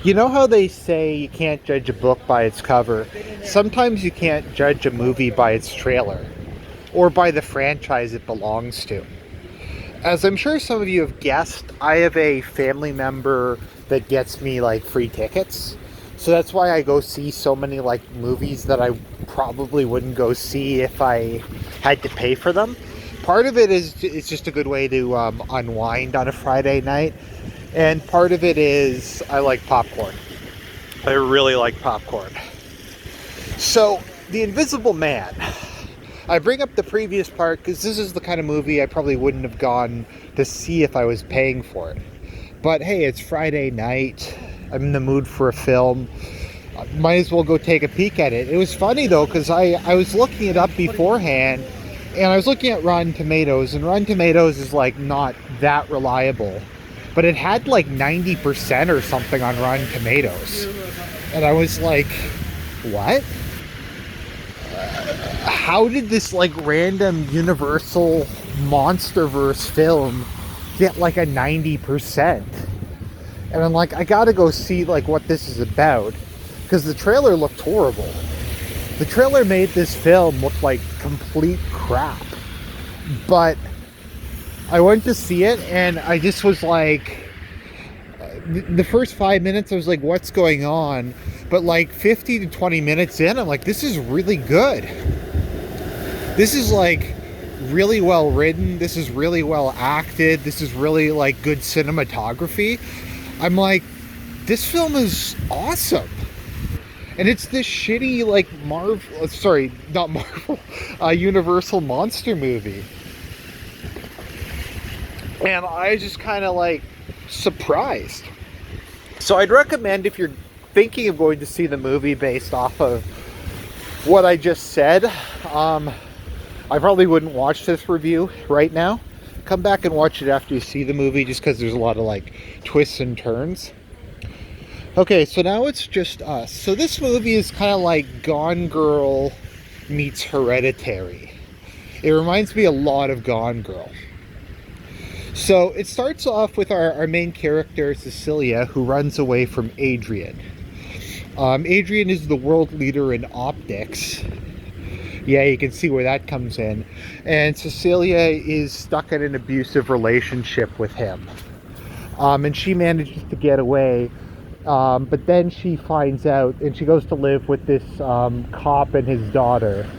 You know how they say you can't judge a book by its cover? Sometimes you can't judge a movie by its trailer or by the franchise it belongs to. As I'm sure some of you have guessed, I have a family member that gets me like free tickets. So that's why I go see so many like movies that I probably wouldn't go see if I had to pay for them. Part of it is it's just a good way to unwind on a Friday night. And part of it is I like popcorn. I really like popcorn. So, The Invisible Man. I bring up the previous part because this is the kind of movie I probably wouldn't have gone to see if I was paying for it. But hey, it's Friday night. I'm in the mood for a film. Might as well go take a peek at it. It was funny though because I was looking it up beforehand and I was looking at Rotten Tomatoes, and Rotten Tomatoes is like not that reliable. But it had like 90% or something on Rotten Tomatoes. And I was like, what? How did this like random Universal Monsterverse film get like a 90%? And I'm like, I gotta go see like what this is about. Because the trailer looked horrible. The trailer made this film look like complete crap. But I went to see it and I just was like, the first 5 minutes I was like, what's going on? But like 50 to 20 minutes in, I'm like, this is really good. This is like really well written. This is really well acted. This is really like good cinematography. I'm like, this film is awesome. And it's this shitty like Universal monster movie. And I just kind of like surprised. So I'd recommend, if you're thinking of going to see the movie based off of what I just said, I probably wouldn't watch this review right now. Come back and watch it after you see the movie, just because there's a lot of like twists and turns. Okay, so now it's just us. So this movie is kind of like Gone Girl meets Hereditary. It reminds me a lot of Gone Girl. So it starts off with our main character, Cecilia, who runs away from Adrian. Adrian is the world leader in optics. Yeah, you can see where that comes in. And Cecilia is stuck in an abusive relationship with him. And she manages to get away. But then she finds out, and she goes to live with this cop and his daughter.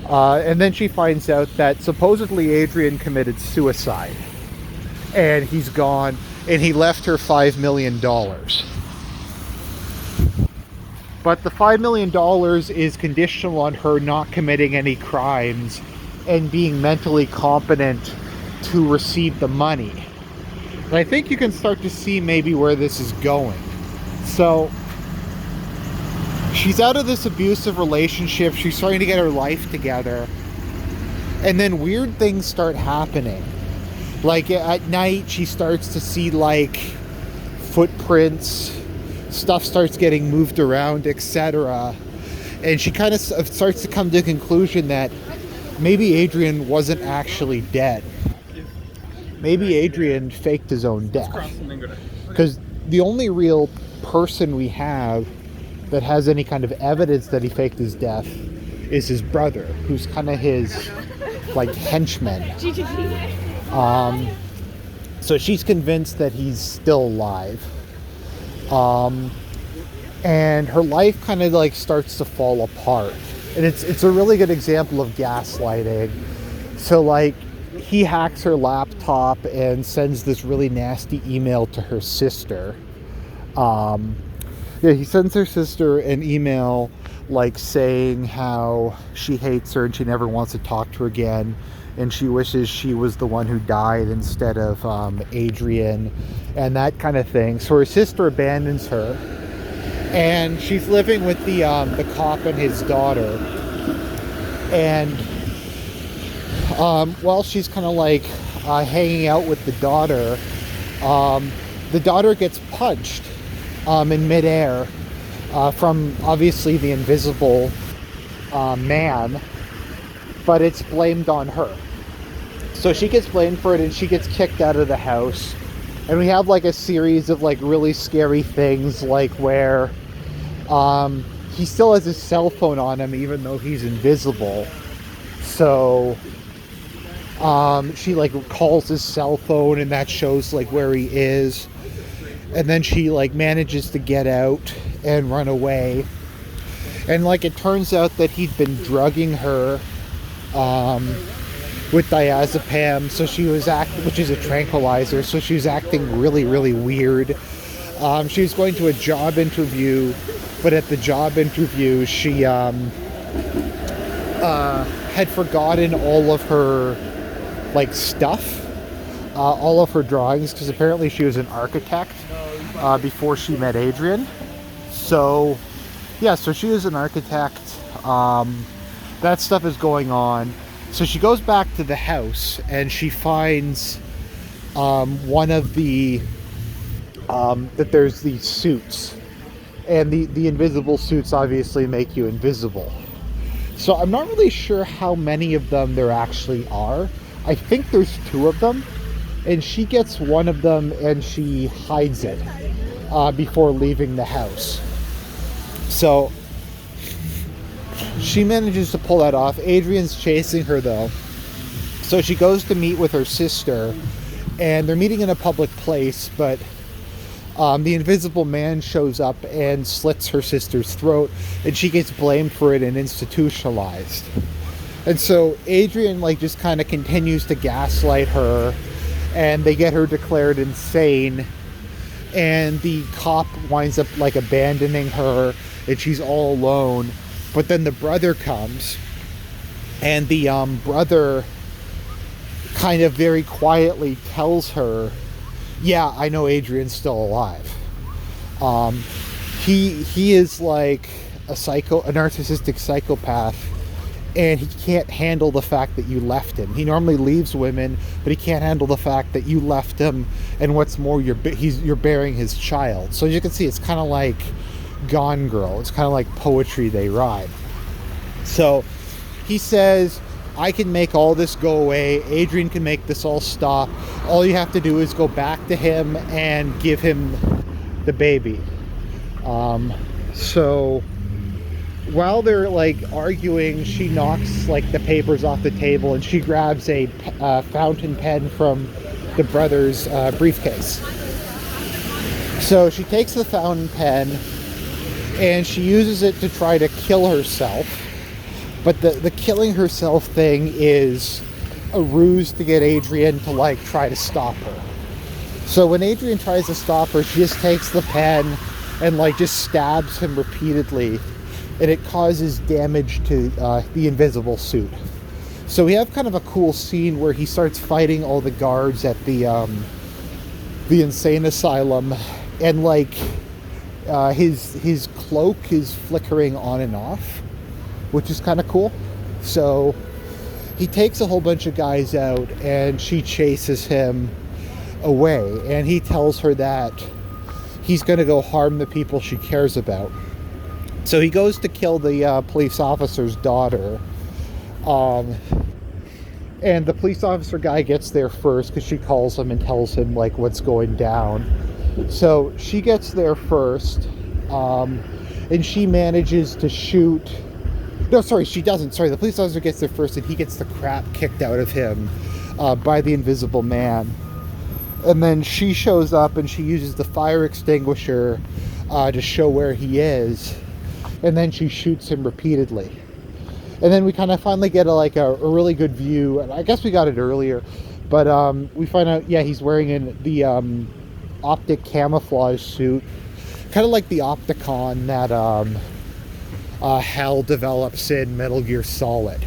And then she finds out that supposedly Adrian committed suicide. And he's gone, and he left her $5 million. But the $5 million is conditional on her not committing any crimes and being mentally competent to receive the money. And I think you can start to see maybe where this is going. So she's out of this abusive relationship. She's trying to get her life together. And then weird things start happening. Like at night, she starts to see like footprints, stuff starts getting moved around, etc. And she kind of starts to come to the conclusion that maybe Adrian wasn't actually dead. Maybe Adrian faked his own death. Because the only real person we have that has any kind of evidence that he faked his death is his brother, who's kind of his like henchman. So she's convinced that he's still alive. And her life kind of like starts to fall apart. And it's a really good example of gaslighting. So like he hacks her laptop and sends this really nasty email to her sister. He sends her sister an email like saying how she hates her and she never wants to talk to her again. And she wishes she was the one who died instead of Adrian, and that kind of thing. So her sister abandons her, and she's living with the cop and his daughter. And while she's kind of like hanging out with the daughter gets punched in midair from obviously the invisible man, but it's blamed on her. So she gets blamed for it and she gets kicked out of the house. And we have like a series of like really scary things, like where he still has his cell phone on him even though he's invisible. So she like calls his cell phone, and that shows like where he is. And then she like manages to get out and run away. And like it turns out that he'd been drugging her with diazepam, so she was which is a tranquilizer, so she was acting really, really weird. She was going to a job interview, but at the job interview she had forgotten all of her like stuff, all of her drawings, because apparently she was an architect before she met Adrian. So yeah, so she is an architect. That stuff is going on. So she goes back to the house and she finds one of the that there's these suits, and the invisible suits obviously make you invisible. So I'm not really sure how many of them there actually are. I think there's 2 of them, and she gets one of them and she hides it before leaving the house. So she manages to pull that off. Adrian's chasing her though. So she goes to meet with her sister, and they're meeting in a public place, but the invisible man shows up and slits her sister's throat, and she gets blamed for it and institutionalized. And so Adrian like just kind of continues to gaslight her, and they get her declared insane, and the cop winds up like abandoning her, and she's all alone. But then the brother comes, and the brother kind of very quietly tells her, yeah, I know Adrian's still alive. He is like a narcissistic psychopath, and he can't handle the fact that you left him. He normally leaves women, but he can't handle the fact that you left him, and what's more, you're bearing his child. So as you can see, it's kind of like Gone Girl. It's kind of like poetry they rhyme. So he says, I can make all this go away. Adrian can make this all stop. All you have to do is go back to him and give him the baby. So while they're like arguing, she knocks like the papers off the table, and she grabs a fountain pen from the brother's briefcase. So she takes the fountain pen and she uses it to try to kill herself. But the killing herself thing is a ruse to get Adrian to like try to stop her. So when Adrian tries to stop her, she just takes the pen and like just stabs him repeatedly, and it causes damage to the invisible suit. So we have kind of a cool scene where he starts fighting all the guards at the insane asylum, and like his cloak is flickering on and off, which is kind of cool. So he takes a whole bunch of guys out, and she chases him away, and he tells her that he's going to go harm the people she cares about. So he goes to kill the police officer's daughter, and the police officer guy gets there first because she calls him and tells him like what's going down. So she gets there first, and she manages to shoot. No, sorry, she doesn't. Sorry, the police officer gets there first, and he gets the crap kicked out of him by the invisible man. And then she shows up, and she uses the fire extinguisher to show where he is. And then she shoots him repeatedly. And then we kind of finally get a really good view. And I guess we got it earlier, but we find out, yeah, he's wearing the optic camouflage suit, kind of like the Opticon that Hal develops in Metal Gear Solid.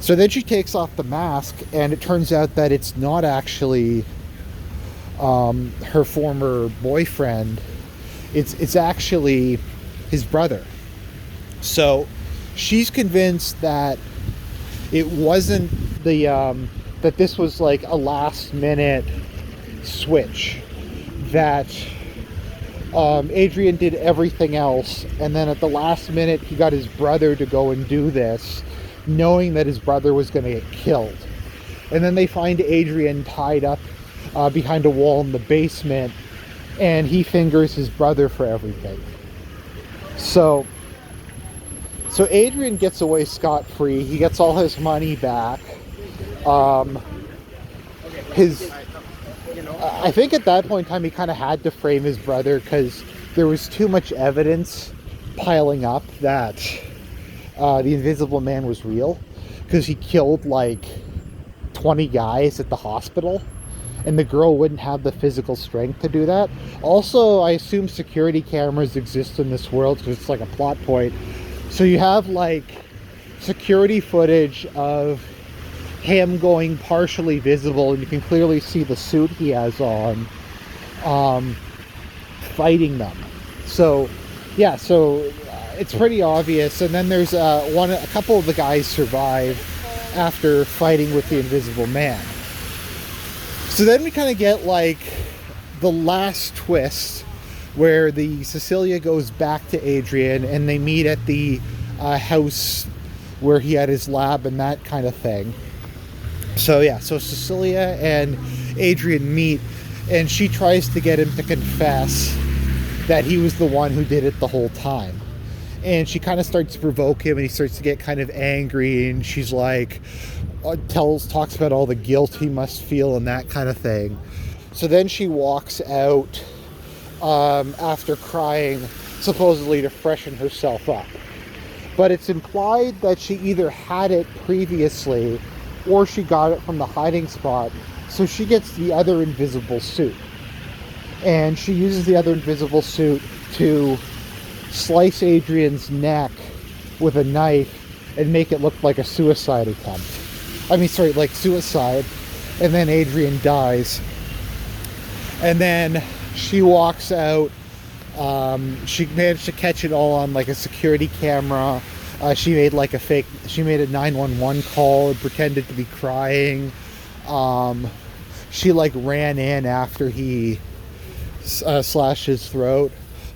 So then she takes off the mask, and it turns out that it's not actually her former boyfriend. It's actually his brother. So she's convinced that it wasn't that this was like a last minute switch, that Adrian did everything else, and then at the last minute he got his brother to go and do this, knowing that his brother was going to get killed. And then they find Adrian tied up behind a wall in the basement, and he fingers his brother for everything. So Adrian gets away scot-free. He gets all his money back. I think at that point in time he kind of had to frame his brother because there was too much evidence piling up that the Invisible Man was real, because he killed like 20 guys at the hospital, and the girl wouldn't have the physical strength to do that. Also, I assume security cameras exist in this world because it's like a plot point. So you have like security footage of him going partially visible, and you can clearly see the suit he has on, fighting them. So yeah, so it's pretty obvious. And then there's a couple of the guys survive after fighting with the Invisible Man. So then we kind of get like the last twist, where the Cecilia goes back to Adrian and they meet at the house where he had his lab and that kind of thing. So yeah, so Cecilia and Adrian meet, and she tries to get him to confess that he was the one who did it the whole time. And she kind of starts to provoke him, and he starts to get kind of angry, and she's like, talks about all the guilt he must feel and that kind of thing. So then she walks out after crying, supposedly to freshen herself up. But it's implied that she either had it previously or she got it from the hiding spot. So she gets the other invisible suit. And she uses the other invisible suit to slice Adrian's neck with a knife and make it look like a suicide attempt. Like suicide. And then Adrian dies. And then she walks out. She managed to catch it all on like a security camera. She made a 911 call and pretended to be crying. She like ran in after he slashed his throat.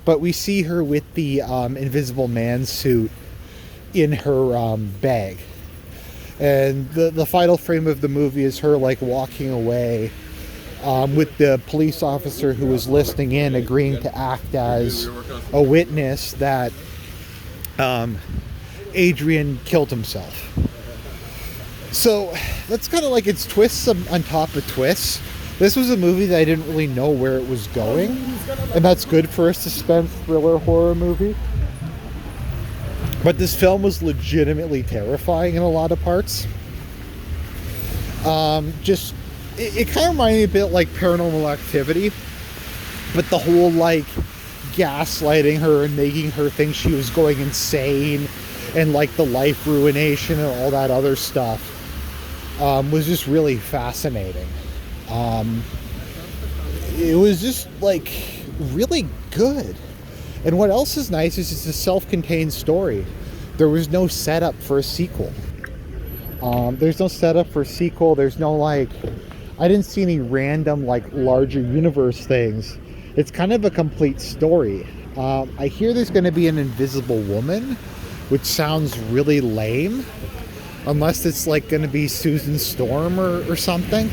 But we see her with the Invisible Man suit in her bag. And the final frame of the movie is her like walking away with the police officer who was listening in, agreeing to act as a witness that Adrian killed himself. So that's kind of like its twists on top of twists. This was a movie that I didn't really know where it was going, and that's good for a suspense thriller horror movie. But this film was legitimately terrifying in a lot of parts. It kind of reminded me a bit like Paranormal Activity, but the whole like gaslighting her and making her think she was going insane, and like the life ruination and all that other stuff was just really fascinating. It was just like really good. And what else is nice is it's a self-contained story. There was no setup for a sequel. There's no setup for a sequel. There's no like, I didn't see any random like larger universe things. It's kind of a complete story. I hear there's going to be an Invisible Woman, which sounds really lame, unless it's like going to be Susan Storm or something.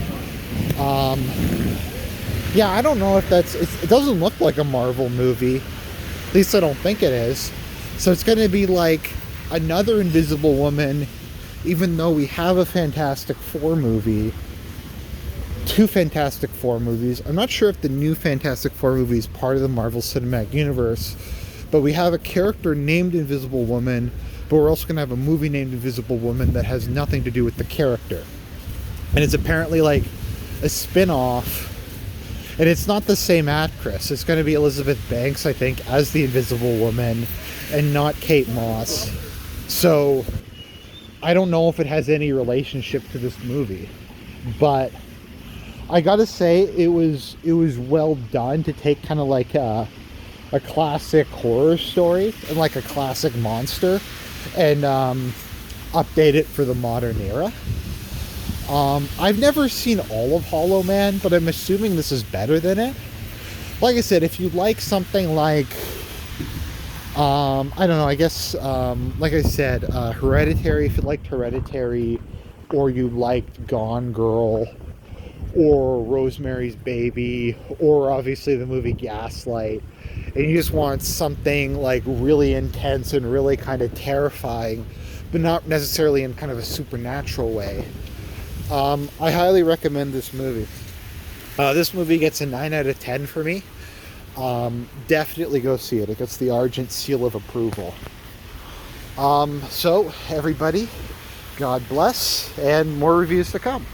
Yeah, I don't know if it doesn't look like a Marvel movie. At least I don't think it is. So it's going to be like another Invisible Woman, even though we have a Fantastic Four movie. 2 Fantastic Four movies. I'm not sure if the new Fantastic Four movie is part of the Marvel Cinematic Universe, but we have a character named Invisible Woman, but we're also going to have a movie named Invisible Woman that has nothing to do with the character. And it's apparently like a spin-off. And it's not the same actress. It's going to be Elizabeth Banks, I think, as the Invisible Woman, and not Kate Moss. So I don't know if it has any relationship to this movie. But I gotta say, it was well done to take kind of like a classic horror story and like a classic monster and update it for the modern era. I've never seen all of Hollow Man, but I'm assuming this is better than it. Like I said, if you like something like, I don't know, I guess, like I said, Hereditary, if you liked Hereditary, or you liked Gone Girl, or Rosemary's Baby, or obviously the movie Gaslight, and you just want something like really intense and really kind of terrifying, but not necessarily in kind of a supernatural way, I highly recommend this movie. This movie gets a 9 out of 10 for me. Definitely go see it. It gets the Argent seal of approval. So, everybody, God bless, and more reviews to come.